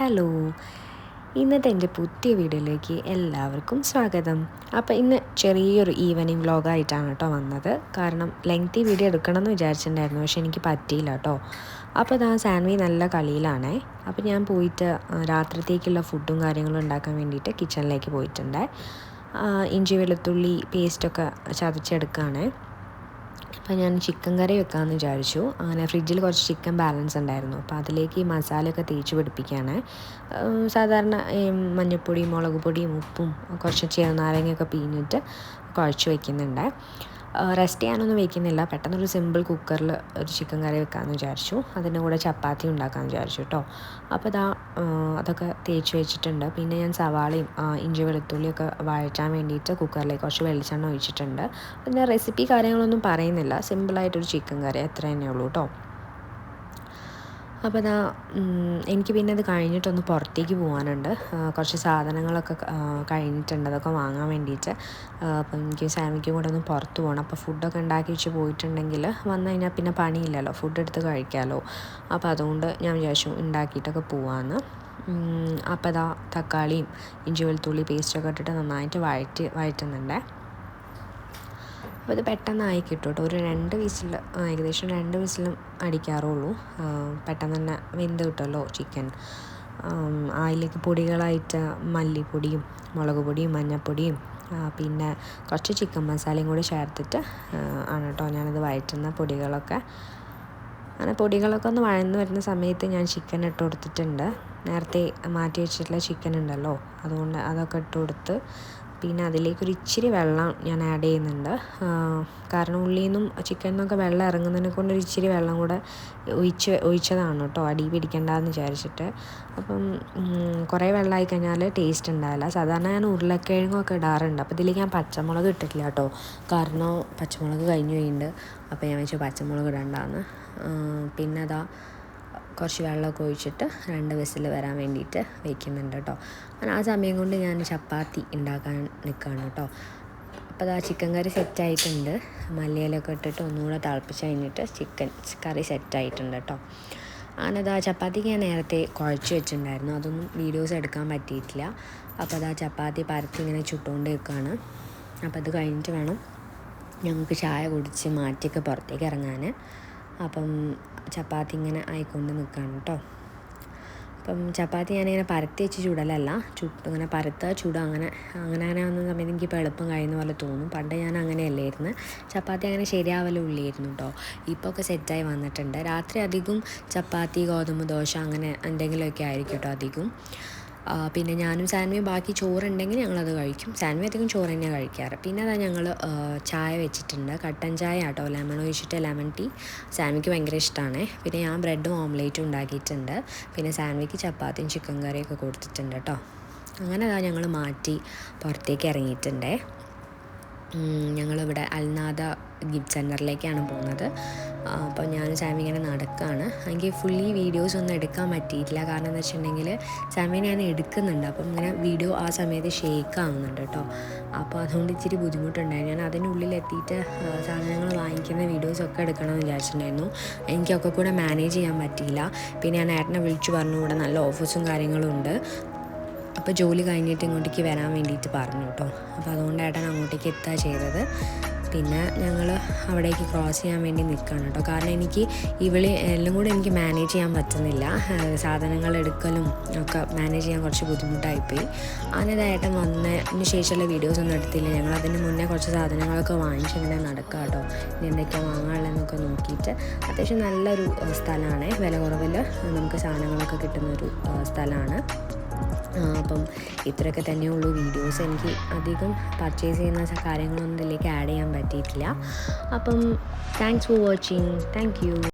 Hello, ഇന്നത്തെ എൻ്റെ പുതിയ വീഡിയോയിലേക്ക് എല്ലാവർക്കും സ്വാഗതം. അപ്പോൾ ഇന്ന് ചെറിയൊരു ഈവനിങ് വ്ളോഗായിട്ടാണ് കേട്ടോ വന്നത്. കാരണം ലെങ്തി വീഡിയോ എടുക്കണമെന്ന് വിചാരിച്ചിട്ടുണ്ടായിരുന്നു, പക്ഷെ എനിക്ക് പറ്റിയില്ല കേട്ടോ. അപ്പോൾ ഇതാ സാൻവി നല്ല കളിയിലാണേ. അപ്പോൾ ഞാൻ പോയിട്ട് രാത്രിത്തേക്കുള്ള ഫുഡും കാര്യങ്ങളും ഉണ്ടാക്കാൻ വേണ്ടിയിട്ട് കിച്ചണിലേക്ക് പോയിട്ടുണ്ട്. ഇഞ്ചി വെളുത്തുള്ളി പേസ്റ്റൊക്കെ ചതച്ചെടുക്കുകയാണ്. അപ്പോൾ ഞാൻ ചിക്കൻ കറി വെക്കാമെന്ന് വിചാരിച്ചു. അങ്ങനെ ഫ്രിഡ്ജിൽ കുറച്ച് ചിക്കൻ ബാലൻസ് ഉണ്ടായിരുന്നു, അപ്പോൾ അതിലേക്ക് ഈ മസാലയൊക്കെ തേച്ച് പിടിപ്പിക്കുകയാണ്. സാധാരണ മഞ്ഞൾപ്പൊടിയും മുളക് പൊടിയും ഉപ്പും കുറച്ച് ചെറുനാരങ്ങയൊക്കെ പിഴിഞ്ഞിട്ട് കുഴച്ച് വയ്ക്കുന്നുണ്ട്. റെസ്റ്റ് ചെയ്യാനൊന്നും വയ്ക്കുന്നില്ല, പെട്ടെന്നൊരു സിമ്പിൾ കുക്കറിൽ ഒരു ചിക്കൻ കറി വെക്കാമെന്ന് വിചാരിച്ചു. അതിൻ്റെ കൂടെ ചപ്പാത്തി ഉണ്ടാക്കാമെന്ന് വിചാരിച്ചു കേട്ടോ. അപ്പോൾ അതൊക്കെ തേച്ച് വെച്ചിട്ടുണ്ട്. പിന്നെ ഞാൻ സവാളയും ഇഞ്ചി വെളുത്തുള്ളിയൊക്കെ വഴറ്റാൻ വേണ്ടിയിട്ട് കുക്കറിലേക്ക് കുറച്ച് വെളിച്ചെണ്ണ ഒഴിച്ചിട്ടുണ്ട്. പിന്നെ റെസിപ്പി കാര്യങ്ങളൊന്നും പറയുന്നില്ല, സിമ്പിളായിട്ടൊരു ചിക്കൻ കറി അത്ര തന്നെ ഉള്ളൂ കേട്ടോ. അപ്പോൾ എനിക്ക് പിന്നെ അത് കഴിഞ്ഞിട്ടൊന്ന് പുറത്തേക്ക് പോകാനുണ്ട്. കുറച്ച് സാധനങ്ങളൊക്കെ കഴിഞ്ഞിട്ടുണ്ട്, അതൊക്കെ വാങ്ങാൻ വേണ്ടിയിട്ട്. അപ്പം എനിക്ക് സാമിക്കും കൂടെ ഒന്ന് പുറത്ത് പോകണം. അപ്പോൾ ഫുഡൊക്കെ ഉണ്ടാക്കി വെച്ച് പോയിട്ടുണ്ടെങ്കിൽ വന്നു കഴിഞ്ഞാൽ പിന്നെ പണിയില്ലല്ലോ, ഫുഡ് എടുത്ത് കഴിക്കാമല്ലോ. അപ്പോൾ അതുകൊണ്ട് ഞാൻ വിചാരിച്ചു ഉണ്ടാക്കിയിട്ടൊക്കെ പോവാമെന്ന്. അപ്പോൾ തക്കാളിയും ഇഞ്ചി വെളുത്തുള്ളി പേസ്റ്റൊക്കെ ഇട്ടിട്ട് നന്നായിട്ട് വഴറ്റുന്നുണ്ട്. അപ്പോൾ ഇത് പെട്ടെന്ന് കിട്ടും കേട്ടോ. ഒരു 2 വിസിൽ, ഏകദേശം 2 വിസിലും അടിക്കാറുള്ളൂ. പെട്ടെന്ന് തന്നെ വെന്ത് കിട്ടുമല്ലോ ചിക്കൻ. അതിലേക്ക് പൊടികളായിട്ട് മല്ലിപ്പൊടിയും മുളക് പൊടിയും മഞ്ഞൾപ്പൊടിയും പിന്നെ കുറച്ച് ചിക്കൻ മസാലയും കൂടി ചേർത്തിട്ട് ആണ് കേട്ടോ ഞാനത് വഴറ്റുന്ന പൊടികളൊക്കെ. അങ്ങനെ പൊടികളൊക്കെ ഒന്ന് വഴന്ന് വരുന്ന സമയത്ത് ഞാൻ ചിക്കൻ ഇട്ട് കൊടുത്തിട്ടുണ്ട്. നേരത്തെ മാറ്റി വെച്ചിട്ടുള്ള ചിക്കൻ ഉണ്ടല്ലോ, അതുകൊണ്ട് അതൊക്കെ ഇട്ട് കൊടുത്ത് പിന്നെ അതിലേക്കൊരു ഇച്ചിരി വെള്ളം ഞാൻ ആഡ് ചെയ്യുന്നുണ്ട്. കാരണം ഉള്ളിൽ നിന്നും ചിക്കനിൽ നിന്നൊക്കെ വെള്ളം ഇറങ്ങുന്നതിനെ കൊണ്ട് ഒരു ഇച്ചിരി വെള്ളം കൂടെ ഒഴിച്ചതാണ് കേട്ടോ, അടി പിടിക്കണ്ടെന്ന് വിചാരിച്ചിട്ട്. അപ്പം കുറേ വെള്ളമായി കഴിഞ്ഞാൽ ടേസ്റ്റ് ഉണ്ടാവില്ല. സാധാരണ ഞാൻ ഉരുളക്കിഴങ്ങൊക്കെ ഇടാറുണ്ട്. അപ്പോൾ ഇതിലേക്ക് ഞാൻ പച്ചമുളക് ഇട്ടിട്ടില്ല കേട്ടോ, കാരണം പച്ചമുളക് കഴിഞ്ഞ് കഴിഞ്ഞിട്ടുണ്ട്. അപ്പോൾ ഞാൻ വെച്ചു പച്ചമുളക് ഇടണ്ടാന്ന്. പിന്നെ കുറച്ച് വെള്ളമൊക്കെ ഒഴിച്ചിട്ട് 2 വിസിൽ വരാൻ വേണ്ടിയിട്ട് വയ്ക്കുന്നുണ്ട് കേട്ടോ. ആ സമയം കൊണ്ട് ഞാൻ ചപ്പാത്തി ഉണ്ടാക്കാൻ നിൽക്കുകയാണ് കേട്ടോ. അപ്പോൾ ചിക്കൻ കറി സെറ്റായിട്ടുണ്ട്. മല്ലിയിലൊക്കെ ഇട്ടിട്ട് ഒന്നുകൂടെ തിളപ്പിച്ച് കഴിഞ്ഞിട്ട് ചിക്കൻ കറി സെറ്റായിട്ടുണ്ട് കേട്ടോ. അങ്ങനെ ചപ്പാത്തിക്ക് ഞാൻ നേരത്തെ കുഴച്ച് വെച്ചിട്ടുണ്ടായിരുന്നു, അതൊന്നും വീഡിയോസ് എടുക്കാൻ പറ്റിയിട്ടില്ല. അപ്പോൾ ചപ്പാത്തി പരത്തി ഇങ്ങനെ ചുട്ടുകൊണ്ട് വെക്കുകയാണ്. അപ്പോൾ അത് കഴിഞ്ഞിട്ട് വേണം ഞങ്ങൾക്ക് ചായ കുടിച്ച് മാറ്റിയൊക്കെ പുറത്തേക്ക് ഇറങ്ങാൻ. അപ്പം ചപ്പാത്തി ഇങ്ങനെ ആയിക്കൊണ്ട് നിൽക്കുകയാണ് കേട്ടോ. അപ്പം ചപ്പാത്തി ഞാനിങ്ങനെ പരത്തി വെച്ച് ചുടലല്ല, ഇങ്ങനെ ചുടുക അങ്ങനെ വന്ന സമയത്ത് എനിക്കിപ്പോൾ എളുപ്പം കഴിയുന്ന പോലെ തോന്നും. പണ്ട് ഞാൻ അങ്ങനെയല്ലായിരുന്നു, ചപ്പാത്തി അങ്ങനെ ശരിയാവലുള്ളിയായിരുന്നു കേട്ടോ. ഇപ്പോൾ ഒക്കെ സെറ്റായി വന്നിട്ടുണ്ട്. രാത്രി അധികം ചപ്പാത്തി ഗോതമ്പ് ദോശ അങ്ങനെ എന്തെങ്കിലുമൊക്കെ ആയിരിക്കും കേട്ടോ അധികം. പിന്നെ ഞാനും സാൻവിയും ബാക്കി ചോറുണ്ടെങ്കിൽ ഞങ്ങളത് കഴിക്കും. സാൻവി അധികം ചോറ് തന്നെയാണ് കഴിക്കാറ്. പിന്നെ ഞങ്ങൾ ചായ വെച്ചിട്ടുണ്ട്, കട്ടൻ ചായ കേട്ടോ, ലെമൺ ഒഴിച്ചിട്ട് ലെമൺ ടീ. സാൻവിക്ക് ഭയങ്കര ഇഷ്ടമാണ്. പിന്നെ ഞാൻ ബ്രെഡും ഓംലേറ്റും ഉണ്ടാക്കിയിട്ടുണ്ട്. പിന്നെ സാൻവിക്ക് ചപ്പാത്തിയും ചിക്കൻ കറിയൊക്കെ കൊടുത്തിട്ടുണ്ട് കേട്ടോ. അങ്ങനെ ഞങ്ങൾ മാറ്റി പുറത്തേക്ക് ഇറങ്ങിയിട്ടുണ്ടേ. ഞങ്ങളിവിടെ അൽനാദ ഗിഫ്റ്റ് സെൻറ്ററിലേക്കാണ് പോകുന്നത്. അപ്പോൾ ഞാൻ സാമി ഇങ്ങനെ നടക്കുകയാണ്. എനിക്ക് ഫുള്ളി വീഡിയോസ് ഒന്നും എടുക്കാൻ പറ്റിയിട്ടില്ല, കാരണം എന്താ വെച്ചിട്ടുണ്ടെങ്കിൽ സാമി ഞാൻ എടുക്കുന്നുണ്ട്. അപ്പം ഇങ്ങനെ വീഡിയോ ആ സമയത്ത് ഷേക്ക് ആവുന്നുണ്ട് കേട്ടോ. അപ്പോൾ അതുകൊണ്ട് ഇച്ചിരി ബുദ്ധിമുട്ടുണ്ടായി. ഞാൻ അതിനുള്ളിലെത്തിയിട്ട് സാധനങ്ങൾ വാങ്ങിക്കുന്ന വീഡിയോസൊക്കെ എടുക്കണമെന്ന് വിചാരിച്ചിട്ടുണ്ടായിരുന്നു. എനിക്കൊക്കെ കൂടെ മാനേജ് ചെയ്യാൻ പറ്റിയില്ല. പിന്നെ ഞാൻ ഏട്ടനെ വിളിച്ചു പറഞ്ഞു, ഇവിടെ നല്ല ഓഫീസും കാര്യങ്ങളും ഉണ്ട്, അപ്പോൾ ജോലി കഴിഞ്ഞിട്ട് ഇങ്ങോട്ടേക്ക് വരാൻ വേണ്ടിയിട്ട് പറഞ്ഞു കേട്ടോ. അപ്പോൾ അതുകൊണ്ട് ഏട്ടൻ അങ്ങോട്ടേക്ക് എത്തുക ചെയ്തത്. പിന്നെ ഞങ്ങൾ അവിടേക്ക് ക്രോസ് ചെയ്യാൻ വേണ്ടി നിൽക്കുകയാണ് കേട്ടോ. കാരണം എനിക്ക് എല്ലാം കൂടെ എനിക്ക് മാനേജ് ചെയ്യാൻ പറ്റുന്നില്ല. സാധനങ്ങൾ എടുക്കലും ഒക്കെ മാനേജ് ചെയ്യാൻ കുറച്ച് ബുദ്ധിമുട്ടായിപ്പോയി. അങ്ങനെ ഏട്ടൻ വന്നതിന് ശേഷമുള്ള വീഡിയോസ് ഒന്നും എടുത്തില്ല. ഞങ്ങൾ അതിന് മുന്നേ കുറച്ച് സാധനങ്ങളൊക്കെ വാങ്ങിച്ച് ഇങ്ങനെ നടക്കുക കേട്ടോ. ഇനി എന്തൊക്കെയാണ് വാങ്ങാനുള്ളതെന്നൊക്കെ നോക്കിയിട്ട്. അത്യാവശ്യം നല്ലൊരു സ്ഥലമാണ്, വില കുറവിൽ നമുക്ക് സാധനങ്ങളൊക്കെ കിട്ടുന്നൊരു സ്ഥലമാണ്. അപ്പം ഇത്രയൊക്കെ തന്നെയുള്ളൂ വീഡിയോസ്. എനിക്ക് അധികം പർച്ചേസ് ചെയ്യുന്ന കാര്യങ്ങളൊന്നും ഇതിലേക്ക് ആഡ് ചെയ്യാൻ പറ്റിയിട്ടില്ല. അപ്പം thanks for watching. Thank you.